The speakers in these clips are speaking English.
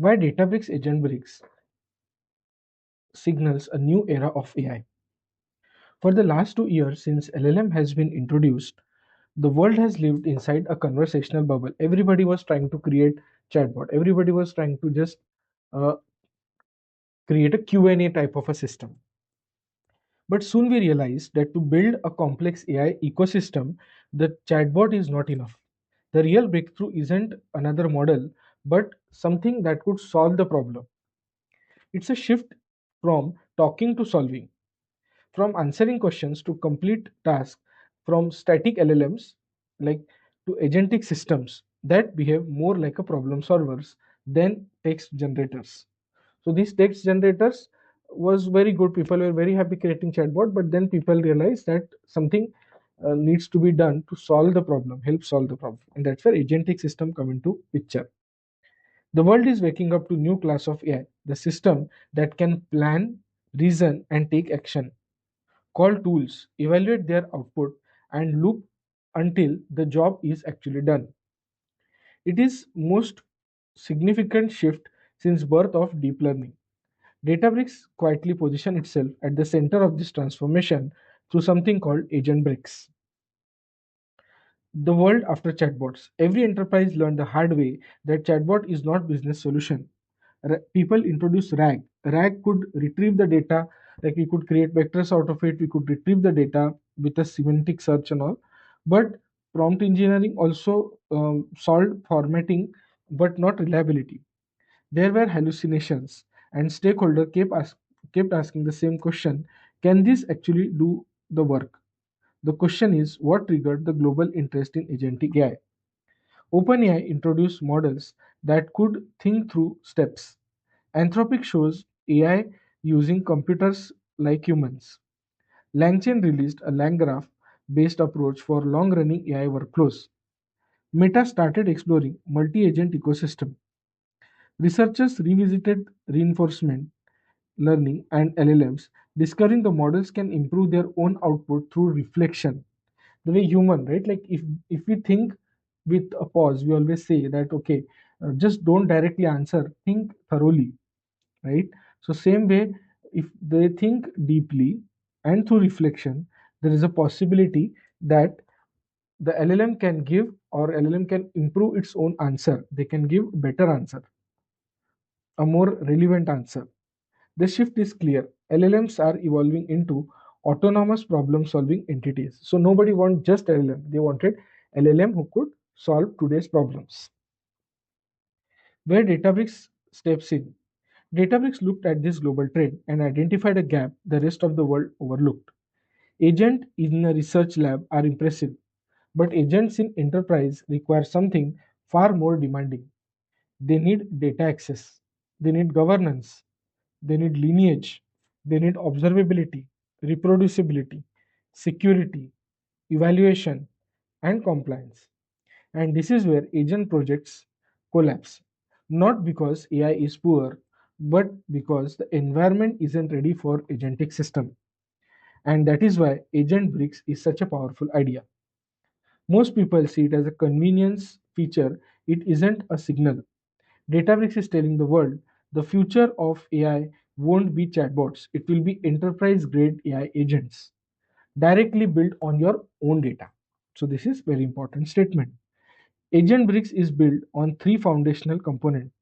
Why Databricks Agentbricks signals a new era of AI. For the last 2 years, since LLM has been introduced, the world has lived inside a conversational bubble. Everybody was trying to create chatbot. Everybody was trying to just uh, create a Q&A type of a system. But soon we realized that to build a complex AI ecosystem, the chatbot is not enough. The real breakthrough isn't another model, but something that could solve the problem. It's a shift from talking to solving, from answering questions to complete tasks, from static LLMs like to agentic systems that behave more like a problem solvers than text generators. So these text generators was very good. People were very happy creating chatbot, but then people realized that something needs to be done to solve the problem, help solve the problem, and that's where agentic system come into picture. The world is waking up to new class of AI, the system that can plan, reason, and take action, call tools, evaluate their output, and loop until the job is actually done. It is most significant shift since birth of deep learning. Databricks quietly position itself at the center of this transformation through something called Agentbricks. The world after chatbots. Every enterprise learned the hard way that chatbot is not business solution. People introduced RAG. RAG could retrieve the data, like we could create vectors out of it, we could retrieve the data with a semantic search and all. But prompt engineering also solved formatting, but not reliability. There were hallucinations, and stakeholders kept asking the same question: Can this actually do the work? The question is what triggered the global interest in agentic AI. OpenAI introduced models that could think through steps. Anthropic shows AI using computers like humans. LangChain released a LangGraph based approach for long running AI workflows. Meta started exploring multi agent ecosystem. Researchers revisited reinforcement learning and LLMs, discovering the models can improve their own output through reflection. The way human, right? Like if we think with a pause, we always say that okay, just don't directly answer, think thoroughly, right? So same way, if they think deeply and through reflection, there is a possibility that the LLM can give or LLM can improve its own answer. They can give better answer, a more relevant answer. The shift is clear. LLMs are evolving into autonomous problem solving entities. So nobody wants just LLM. They wanted LLM who could solve today's problems. Where Databricks steps in. Databricks looked at this global trend and identified a gap the rest of the world overlooked. Agents in a research lab are impressive, but agents in enterprise require something far more demanding. They need data access, they need governance, they need lineage, they need observability, reproducibility, security, evaluation, and compliance. And this is where agent projects collapse. Not because AI is poor, but because the environment isn't ready for agentic system. And that is why Agent Bricks is such a powerful idea. Most people see it as a convenience feature, it isn't a signal. Databricks is telling the world the future of AI won't be chatbots, it will be enterprise grade AI agents directly built on your own data. So, this is very important statement. Agent Bricks is built on three foundational components: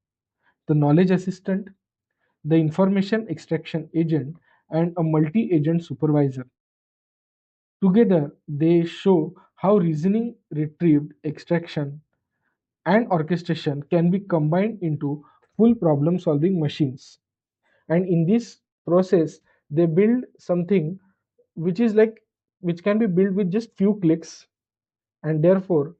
the knowledge assistant, the information extraction agent, and a multi agent supervisor. Together, they show how reasoning, retrieved, extraction, and orchestration can be combined into full problem solving machines. And in this process, they build something which is like which can be built with just few clicks, and therefore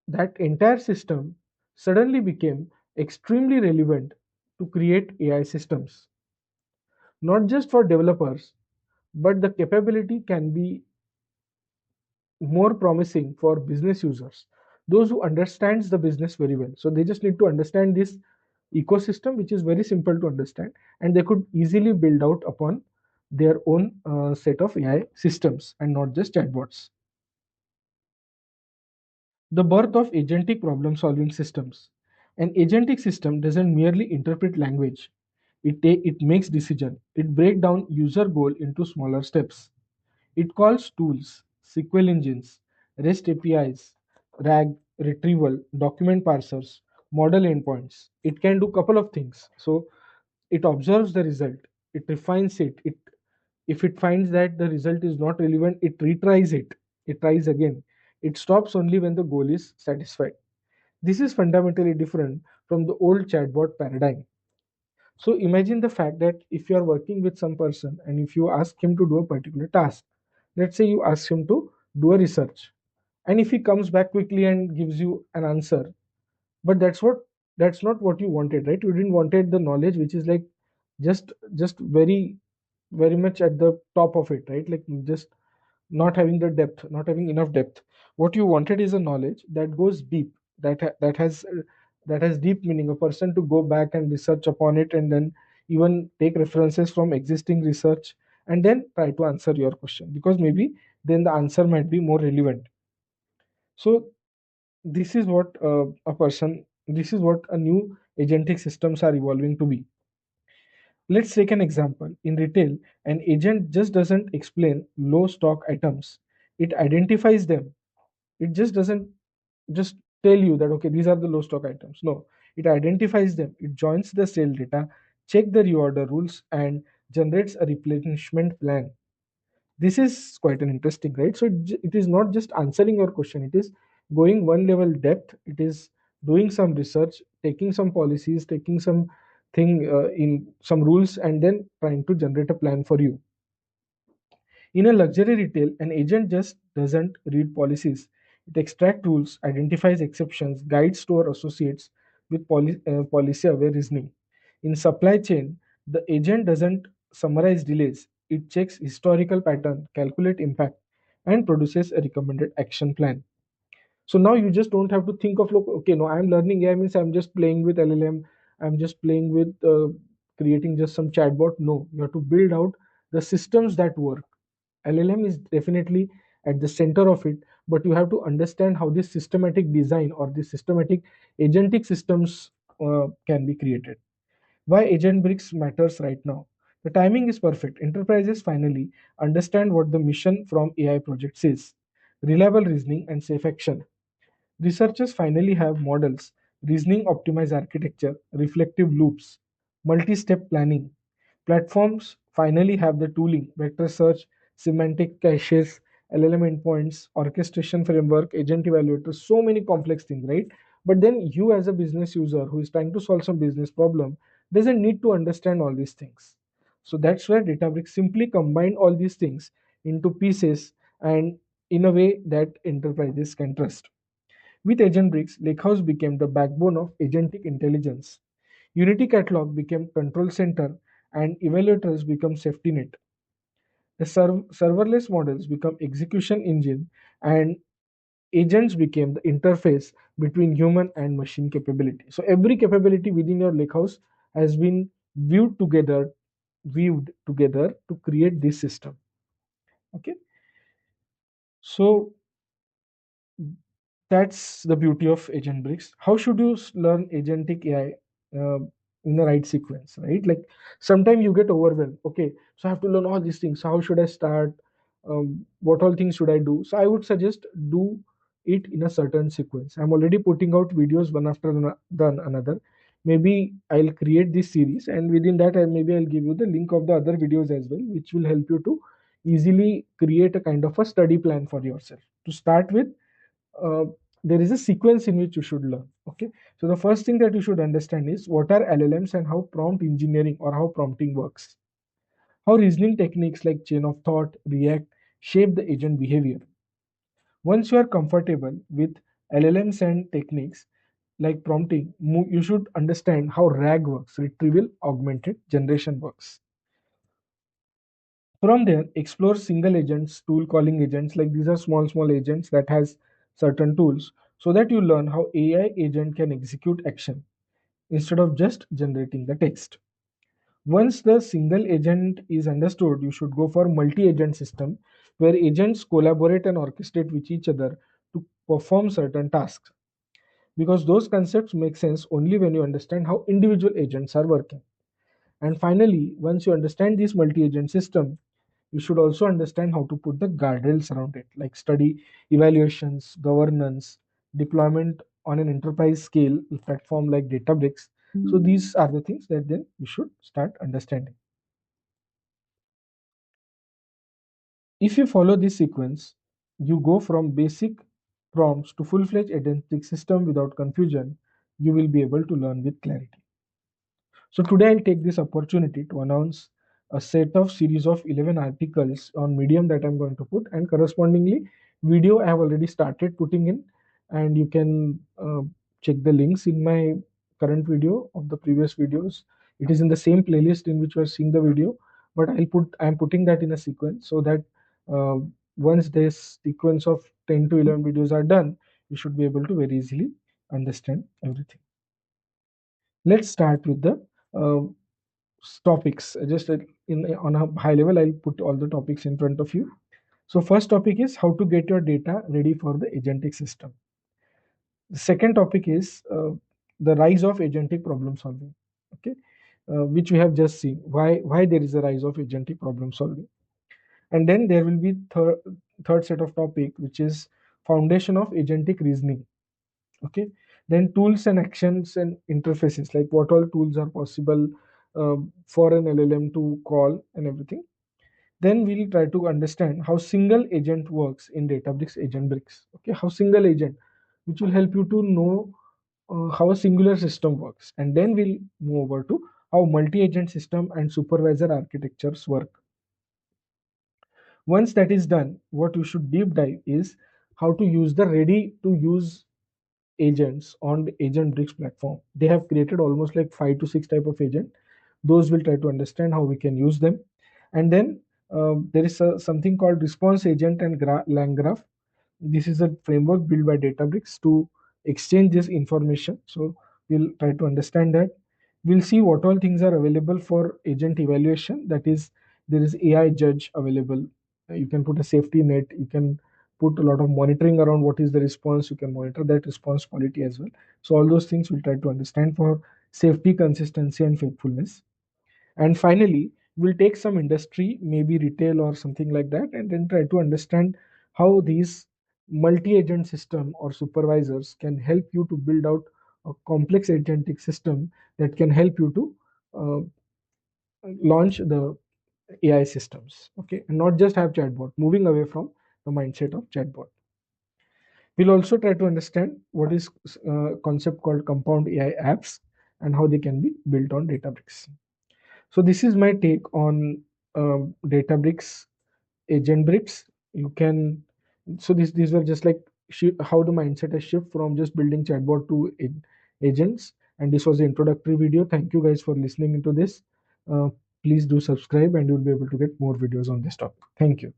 that entire system suddenly became extremely relevant to create AI systems. Not just for developers, but the capability can be more promising for business users, those who understands the business very well. So they just need to understand this ecosystem, which is very simple to understand, and they could easily build out upon their own set of AI systems and not just chatbots. The birth of agentic problem solving systems. An agentic system doesn't merely interpret language. It makes decision. It breaks down user goal into smaller steps. It calls tools, SQL engines, REST APIs, RAG, retrieval, document parsers, model endpoints. It can do couple of things. So it observes the result, it refines it. It if it finds that the result is not relevant, it retries it. It tries again. It stops only when the goal is satisfied. This is fundamentally different from the old chatbot paradigm. So imagine the fact that if you are working with some person and if you ask him to do a particular task, let's say you ask him to do a research, and if he comes back quickly and gives you an answer, but that's not what you wanted, right? You didn't wanted the knowledge which is like just very much at the top of it, right? Like just not having the depth, not having enough depth. What you wanted is a knowledge that goes deep, that has deep meaning, a person to go back and research upon it, and then even take references from existing research, and then try to answer your question, because maybe then the answer might be more relevant. So this is what this is what a new agentic systems are evolving to be. Let's take an example. In retail, an agent just doesn't explain low stock items. It identifies them. It just doesn't just tell you that okay, these are the low stock items. No, it identifies them. It joins the sale data, check the reorder rules, and generates a replenishment plan. This is quite an interesting, right? So it is not just answering your question, it is going one level depth. It is doing some research, taking some policies, taking some thing in some rules, and then trying to generate a plan for you. In a luxury retail, an agent just doesn't read policies. It extracts rules, identifies exceptions, guides store associates with policy aware reasoning. In supply chain, the agent doesn't summarize delays. It checks historical pattern, calculate impact, and produces a recommended action plan. So now you just don't have to think of, look, okay, no, I'm learning AI means I'm just playing with LLM, I'm just playing with creating just some chatbot. No, you have to build out the systems that work. LLM is definitely at the center of it, but you have to understand how this systematic design or this systematic agentic systems can be created. Why Agentbricks matters right now? The timing is perfect. Enterprises finally understand what the mission from AI projects is: reliable reasoning and safe action. Researchers finally have models, reasoning optimized architecture, reflective loops, multi step planning. Platforms finally have the tooling, vector search, semantic caches, LLM endpoints, orchestration framework, agent evaluators, so many complex things, right? But then you, as a business user who is trying to solve some business problem, doesn't need to understand all these things. So that's where Databricks simply combined all these things into pieces and in a way that enterprises can trust. With Agentbricks, Lakehouse became the backbone of agentic intelligence. Unity Catalog became control center, and evaluators become safety net. The serverless models become execution engine, and agents became the interface between human and machine capability. So every capability within your lakehouse has been viewed together to create this system. Okay, so that's the beauty of Agentbricks. How should you learn agentic AI in the right sequence, right? Like sometimes you get overwhelmed. Okay, so I have to learn all these things. So how should I start? What all things should I do? So I would suggest do it in a certain sequence. I'm already putting out videos one after another. Maybe I'll create this series, and within that, maybe I'll give you the link of the other videos as well, which will help you to easily create a kind of a study plan for yourself. To start with, uh, there is a sequence in which you should learn. Okay, so the first thing that you should understand is what are LLMs and how prompt engineering or how prompting works, how reasoning techniques like chain of thought, react, shape the agent behavior. Once you are comfortable with LLMs and techniques like prompting, you should understand how RAG works, retrieval augmented generation works. From there, explore single agents, tool calling agents. Like these are small agents that has certain tools, so that you learn how AI agent can execute action instead of just generating the text. Once the single agent is understood, you should go for multi-agent system where agents collaborate and orchestrate with each other to perform certain tasks. because those concepts make sense only when you understand how individual agents are working. And finally, once you understand this multi-agent system, you should also understand how to put the guardrails around it, like study evaluations, governance, deployment on an enterprise scale platform like Databricks. So these are the things that then you should start understanding. If you follow this sequence, you go from basic prompts to full-fledged agentic system without confusion. You will be able to learn with clarity. So today I'll take this opportunity to announce a set of series of 11 articles on Medium that I'm going to put, and correspondingly video I have already started putting in, and you can check the links in my current video of the previous videos. It is in the same playlist in which you are seeing the video, but I'm putting that in a sequence so that uh, once this sequence of 10 to 11 videos are done, you should be able to very easily understand everything. Let's start with the uh, topics. Just in on a high level, I'll put all the topics in front of you. So first topic is how to get your data ready for the agentic system. The second topic is the rise of agentic problem solving. Okay, which we have just seen. Why there is a rise of agentic problem solving, and then there will be third set of topic, which is foundation of agentic reasoning. Okay, then tools and actions and interfaces, like what all tools are possible for an LLM to call and everything. Then we'll try to understand how single agent works in Databricks Agentbricks. Okay, how single agent, which will help you to know how a singular system works. And then we'll move over to how multi-agent system and supervisor architectures work. Once that is done, what you should deep dive is how to use the ready to use agents on the Agentbricks platform. They have created almost like 5 to 6 type of agent. Those will try to understand how we can use them. And then there is something called response agent and lang graph. This is a framework built by Databricks to exchange this information. So we'll try to understand that. We'll see what all things are available for agent evaluation. That is, there is AI judge available. You can put a safety net. You can put a lot of monitoring around what is the response. You can monitor that response quality as well. So all those things we'll try to understand for safety, consistency, and faithfulness. And finally, we'll take some industry, maybe retail or something like that, and then try to understand how these multi-agent system or supervisors can help you to build out a complex agentic system that can help you to launch the AI systems. Okay, and not just have chatbot. Moving away from the mindset of chatbot. We'll also try to understand what is a concept called compound AI apps and how they can be built on Databricks. So this is my take on Databricks, Agentbricks. You can, so these were just like how the mindset has shifted from just building chatbot to agents. And this was the introductory video. Thank you guys for listening into this. Uh, Please do subscribe, and you'll be able to get more videos on this topic. Thank you.